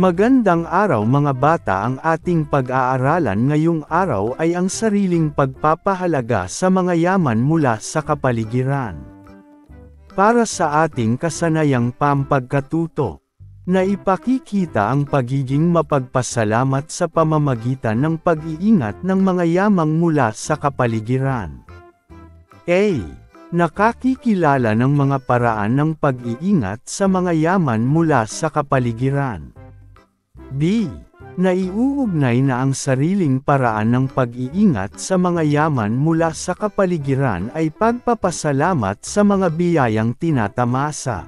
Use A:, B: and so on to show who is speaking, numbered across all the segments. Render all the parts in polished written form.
A: Magandang araw mga bata, ang ating pag-aaralan ngayong araw ay ang sariling pagpapahalaga sa mga yaman mula sa kapaligiran. Para sa ating kasanayang pampagkatuto, na ipakikita ang pagiging mapagpasalamat sa pamamagitan ng pag-iingat ng mga yamang mula sa kapaligiran. A. Nakakikilala ng mga paraan ng pag-iingat sa mga yaman mula sa kapaligiran. B. Naiuugnay na ang sariling paraan ng pag-iingat sa mga yaman mula sa kapaligiran ay pagpapasalamat sa mga biyayang tinatamasa.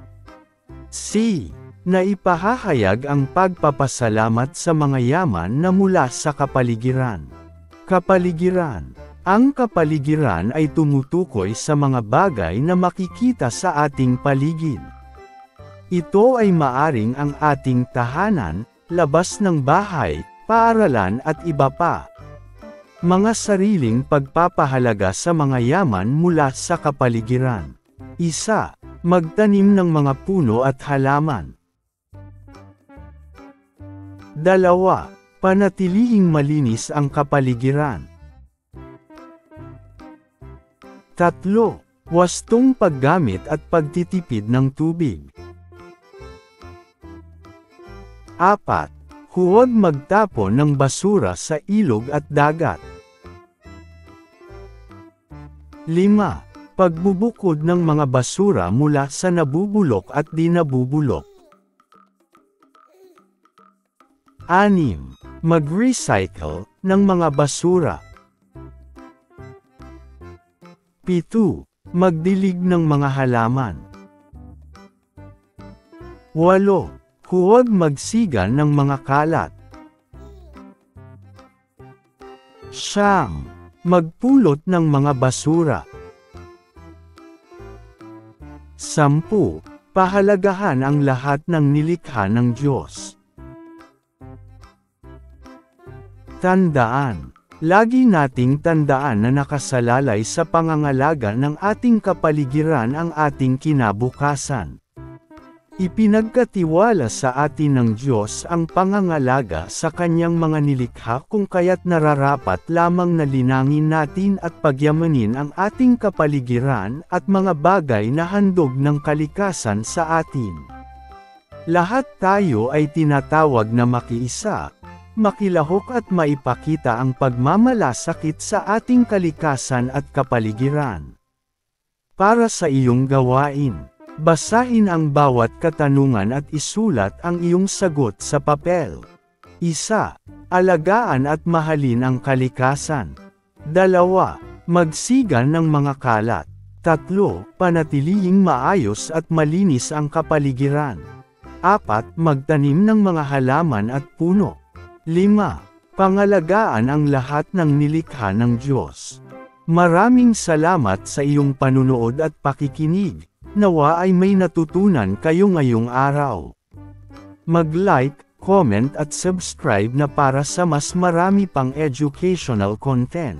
A: C. Naipahahayag ang pagpapasalamat sa mga yaman na mula sa kapaligiran. Kapaligiran. Ang kapaligiran ay tumutukoy sa mga bagay na makikita sa ating paligid. Ito ay maaring ang ating tahanan, labas ng bahay, paaralan at iba pa. Mga sariling pagpapahalaga sa mga yaman mula sa kapaligiran. 1. Magtanim ng mga puno at halaman. 2. Panatilihing malinis ang kapaligiran. 3. Wastong paggamit at pagtitipid ng tubig. 4. Huwag magtapon ng basura sa ilog at dagat. 5. Pagbubukod ng mga basura mula sa nabubulok at di nabubulok. 6. Mag-recycle ng mga basura. 7. Magdilig ng mga halaman. 8. Huwag magsiga ng mga kalat. 9. Magpulot ng mga basura. 10. Pahalagahan ang lahat ng nilikha ng Diyos. Tandaan. Lagi nating tandaan na nakasalalay sa pangangalaga ng ating kapaligiran ang ating kinabukasan. Ipinagkatiwala sa atin ng Diyos ang pangangalaga sa kanyang mga nilikha, kung kaya't nararapat lamang na linangin natin at pagyamanin ang ating kapaligiran at mga bagay na handog ng kalikasan sa atin. Lahat tayo ay tinatawag na makiisa, makilahok at maipakita ang pagmamalasakit sa ating kalikasan at kapaligiran. Para sa iyong gawain, basahin ang bawat katanungan at isulat ang iyong sagot sa papel. 1. Alagaan at mahalin ang kalikasan. 2. Magsigan ng mga kalat. 3. Panatilihing maayos at malinis ang kapaligiran. 4. Magtanim ng mga halaman at puno. 5. Pangalagaan ang lahat ng nilikha ng Diyos. Maraming salamat sa iyong panunood at pakikinig. Nawa ay may natutunan kayo ngayong araw. Mag-like, comment at subscribe na para sa mas marami pang educational content.